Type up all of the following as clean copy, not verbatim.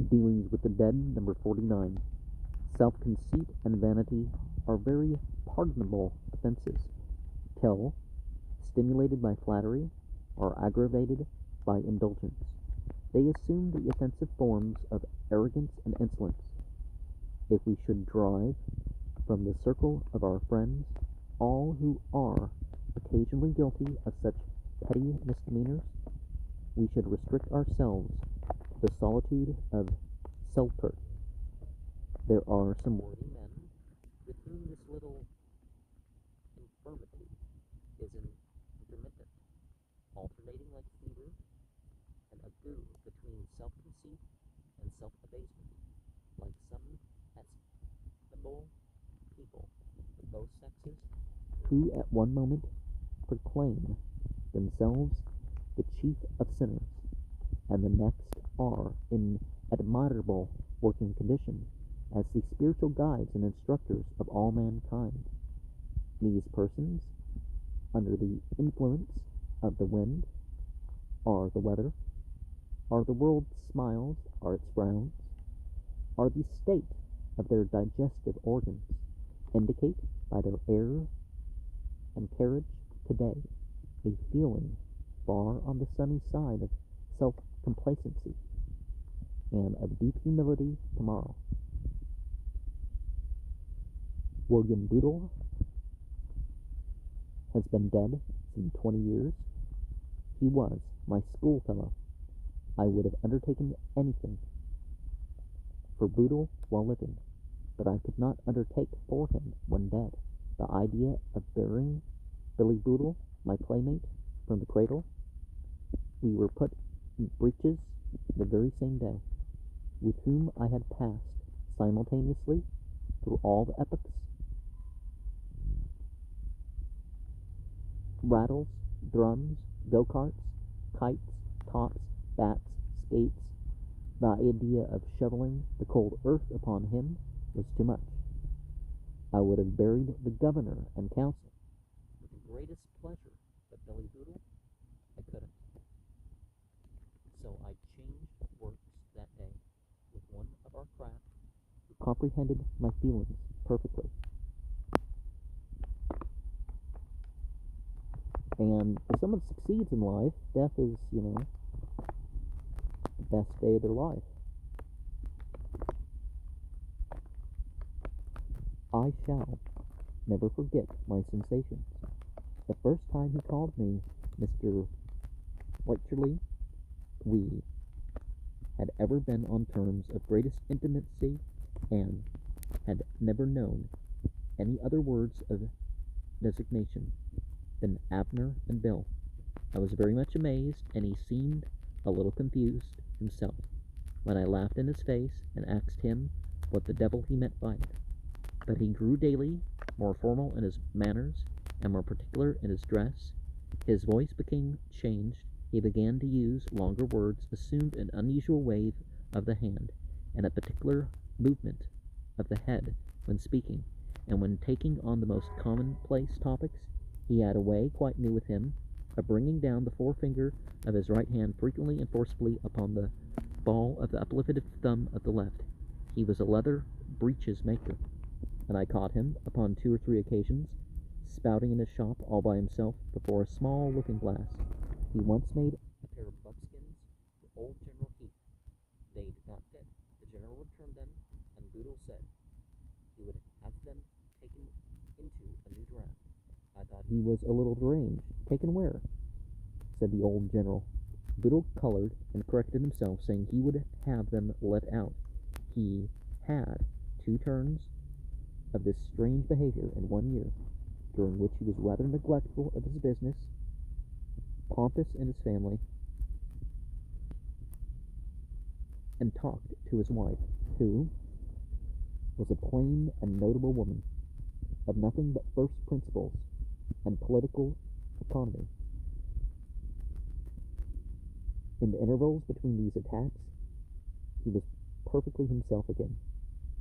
Dealings with the Dead, number 49. Self-conceit and vanity are very pardonable offenses, till, stimulated by flattery, are aggravated by indulgence. They assume the offensive forms of arrogance and insolence. If we should drive from the circle of our friends all who are occasionally guilty of such petty misdemeanors, we should restrict ourselves to the solitude of Selkirk. There are some worthy men with whom this little infirmity is intermittent, alternating like fever and ague between self-conceit and self-abasement, like some estimable people of both sexes, who at one moment proclaim themselves the chief of sinners, and the next are in admirable working condition as the spiritual guides and instructors of all mankind. These persons, under the influence of the wind, are the weather, are the world's smiles, are its frowns, are the state of their digestive organs, indicate by their air and carriage today a feeling far on the sunny side of self-complacency and of deep humility tomorrow. William Bootle has been dead some 20 years. He was my schoolfellow. I would have undertaken anything for Bootle while living, but I could not undertake for him when dead. The idea of burying Billy Bootle, my playmate, from the cradle. We were put in breeches the very same day, with whom I had passed simultaneously through all the epochs, rattles, drums, go-karts, kites, tops, bats, skates. The idea of shoveling the cold earth upon him was too much. I would have buried the governor and council with the greatest pleasure, but Billy Bootle, I couldn't. So I changed works that day with one of our craft who comprehended my feelings perfectly. And if someone succeeds in life, death is, the best day of their life. I shall never forget my sensations. The first time he called me Mr. Wycherley, we had ever been on terms of greatest intimacy and had never known any other words of designation than Abner and Bill. I was very much amazed, and he seemed a little confused himself when I laughed in his face and asked him what the devil he meant by it. But he grew daily more formal in his manners and more particular in his dress. His voice became changed. He began to use longer words, assumed an unusual wave of the hand, and a particular movement of the head when speaking, and when taking on the most commonplace topics, he had a way quite new with him of bringing down the forefinger of his right hand frequently and forcibly upon the ball of the uplifted thumb of the left. He was a leather breeches maker, and I caught him, upon 2 or 3 occasions, spouting in his shop all by himself before a small looking-glass. He once made a pair of buckskins for old General Heath. They did not fit. The general returned them, and Bootle said he would have them taken into a new draft. I thought he was a little deranged. Taken where? Said the old general. Bootle colored and corrected himself, saying he would have them let out. He had 2 turns of this strange behavior in 1 year, during which he was rather neglectful of his business, pompous in his family, and talked to his wife, who was a plain and notable woman, of nothing but first principles and political economy. In the intervals between these attacks, he was perfectly himself again,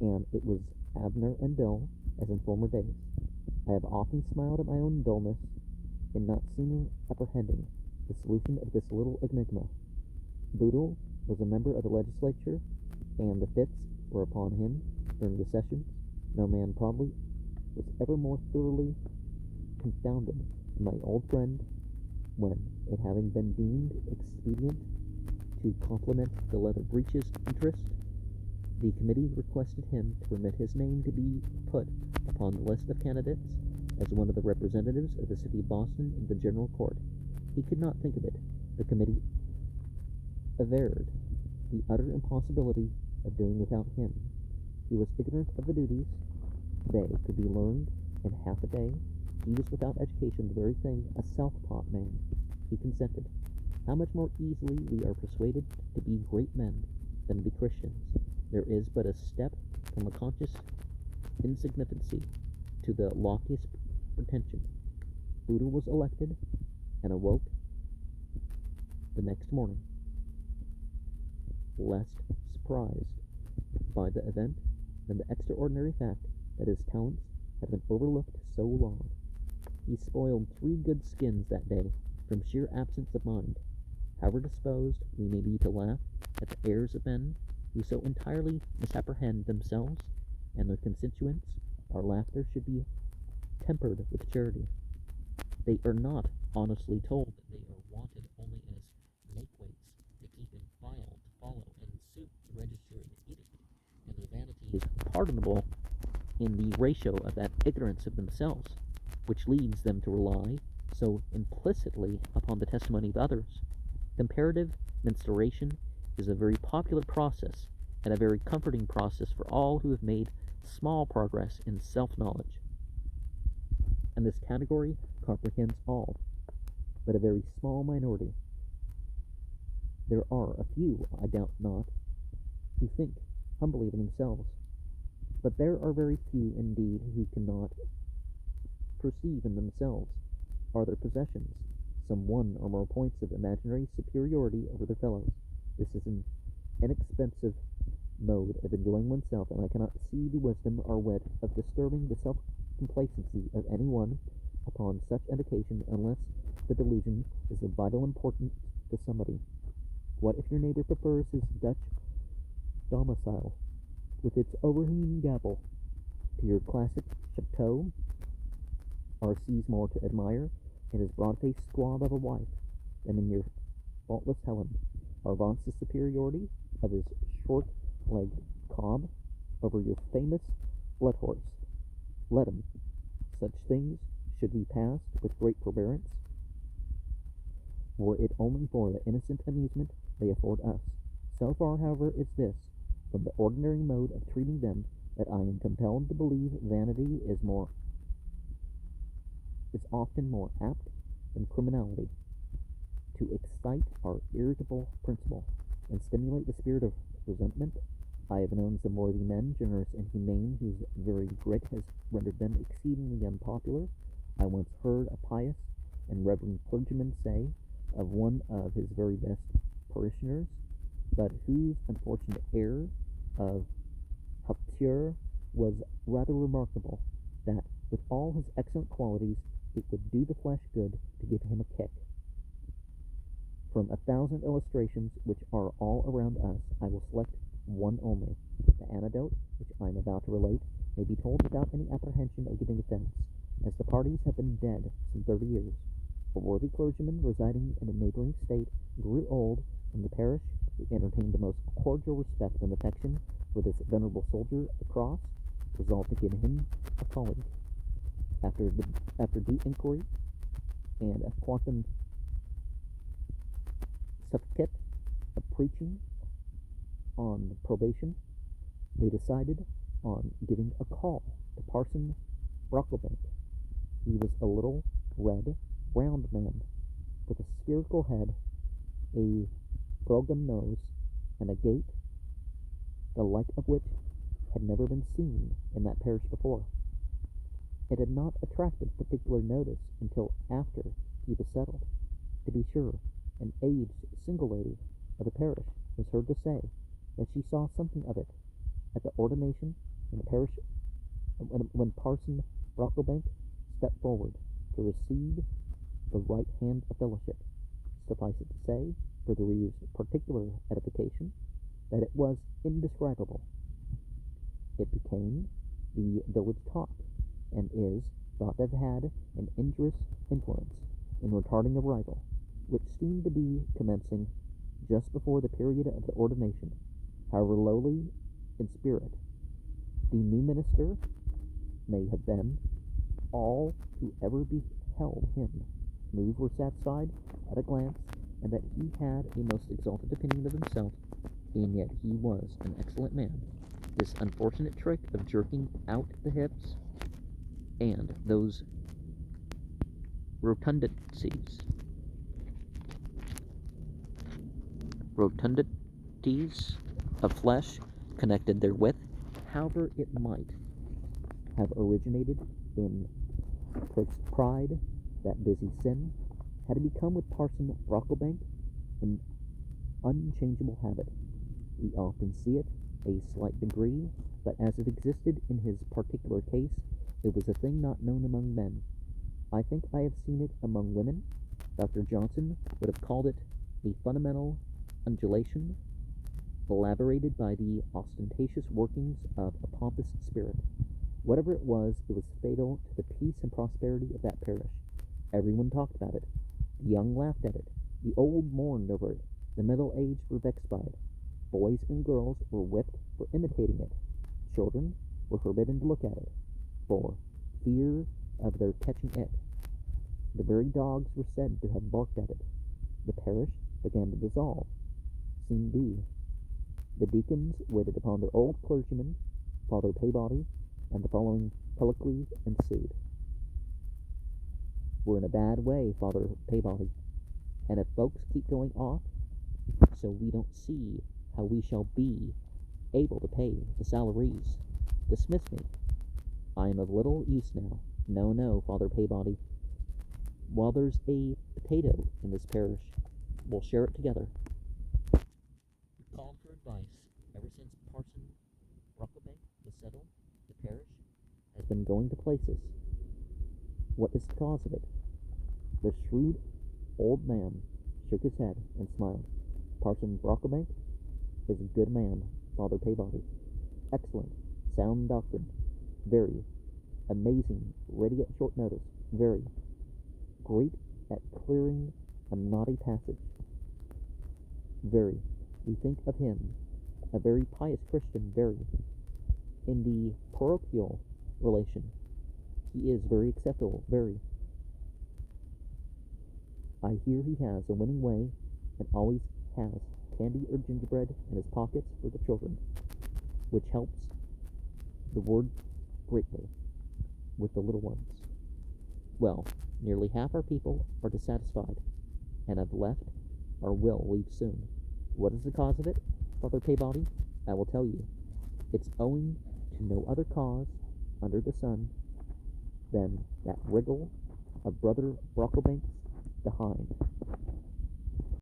and it was Abner and Bill as in former days. I have often smiled at my own dullness in not sooner apprehending the solution of this little enigma. Bootle was a member of the legislature and the fits were upon him during the sessions, no man probably was ever more thoroughly confounded than my old friend, when, it having been deemed expedient to complement the leather breeches interest, the committee requested him to permit his name to be put upon the list of candidates as one of the representatives of the city of Boston in the general court. He could not think of it. The committee averred the utter impossibility of doing without him. He was ignorant of the duties. They could be learned in half a day. He was without education, the very thing, a self-taught man. He consented. How much more easily we are persuaded to be great men than to be Christians. There is but a step from a conscious insignificancy to the loftiest pretension. Buddha was elected and awoke the next morning, less surprised by the event than the extraordinary fact that his talents had been overlooked so long. He spoiled 3 good skins that day from sheer absence of mind. However disposed we may be to laugh at the errors of men who so entirely misapprehend themselves and their constituents, our laughter should be tempered with charity. They are not honestly told that they are wanted only as make-weights to keep in file, to follow, and suit the register and edict, and their vanity is pardonable in the ratio of that ignorance of themselves, which leads them to rely so implicitly upon the testimony of others. Comparative menstruation is a very popular process, and a very comforting process for all who have made small progress in self-knowledge. And this category comprehends all, but a very small minority. There are a few, I doubt not, who think humbly of themselves, but there are very few indeed who cannot perceive in themselves are their possessions some one or more points of imaginary superiority over their fellows. This is an inexpensive mode of enjoying oneself, and I cannot see the wisdom or wit of disturbing the self-complacency of any one upon such an occasion, unless the delusion is of vital importance to somebody. What if your neighbor prefers his Dutch domicile, with its overhanging gable, to your classic chateau, or sees more to admire in his broad-faced squab of a wife than in your faultless Helen, or vaunts the superiority of his short-legged cob over your famous blood horse? Let him. Such things should be passed with great forbearance, were it only for the innocent amusement they afford us. So far, however, is this from the ordinary mode of treating them, that I am compelled to believe vanity is often more apt than criminality to excite our irritable principle, and stimulate the spirit of resentment. I have known some worthy men, generous and humane, whose very grit has rendered them exceedingly unpopular. I once heard a pious and reverend clergyman say of one of his very best parishioners, but whose unfortunate error of hauteur was rather remarkable, that, with all his excellent qualities, it would do the flesh good to give him a kick. From 1,000 illustrations which are all around us, I will select one only. The anecdote which I am about to relate may be told without any apprehension of giving offense, as the parties have been dead some 30 years. A worthy clergyman residing in a neighboring state grew old, and the parish, who entertained the most cordial respect and affection for this venerable soldier of the cross, resolved to give him a colleague. After due inquiry and a quantum sufficit of preaching on probation, they decided on giving a call to Parson Brocklebank. He was a little, red, round man, with a spherical head, a brougham nose, and a gait, the like of which had never been seen in that parish before. It had not attracted particular notice until after he was settled. To be sure, an aged single lady of the parish was heard to say that she saw something of it at the ordination when Parson Brocklebank stepped forward to receive the right hand of fellowship. Suffice it to say, for the reader's particular edification, that it was indescribable. It became the village talk, and is thought to have had an injurious influence in retarding a rival, which seemed to be commencing just before the period of the ordination. However lowly in spirit the new minister may have been, all who ever beheld him move were satisfied at a glance, and that he had a most exalted opinion of himself, and yet he was an excellent man. This unfortunate trick of jerking out the hips, and those rotundities of flesh connected therewith, however it might have originated in pride, that busy sin, had become with Parson Brocklebank an unchangeable habit. We often see it a slight degree, but as it existed in his particular case, it was a thing not known among men. I think I have seen it among women. Dr. Johnson would have called it a fundamental undulation, elaborated by the ostentatious workings of a pompous spirit. Whatever it was fatal to the peace and prosperity of that parish. Everyone talked about it. The young laughed at it. The old mourned over it. The middle-aged were vexed by it. Boys and girls were whipped for imitating it. Children were forbidden to look at it, for fear of their catching it. The very dogs were said to have barked at it. The parish began to dissolve. Scene B. The deacons waited upon their old clergyman, Father Peabody, and the following colloquy ensued. We're in a bad way, Father Peabody, and if folks keep going off, so we don't see how we shall be able to pay the salaries, dismiss me. I am of little use now. No, Father Peabody. While there's a potato in this parish, we'll share it together. We called for advice. Ever since Parson Brocklebank was settled, the parish has been going to places. What is the cause of it? The shrewd old man shook his head and smiled. Parson Brocklebank is a good man, Father Peabody. Excellent, sound doctrine. Very amazing, ready at short notice. Very great at clearing a knotty passage. Very. We think of him a very pious Christian. Very. In the parochial relation, he is very acceptable. Very. I hear he has a winning way, and always has candy or gingerbread in his pockets for the children, which helps the word greatly with the little ones. Well, nearly half our people are dissatisfied, and have left or will leave soon. What is the cause of it, Father Peabody? I will tell you. It's owing to no other cause under the sun than that wriggle of Brother Brocklebank's behind.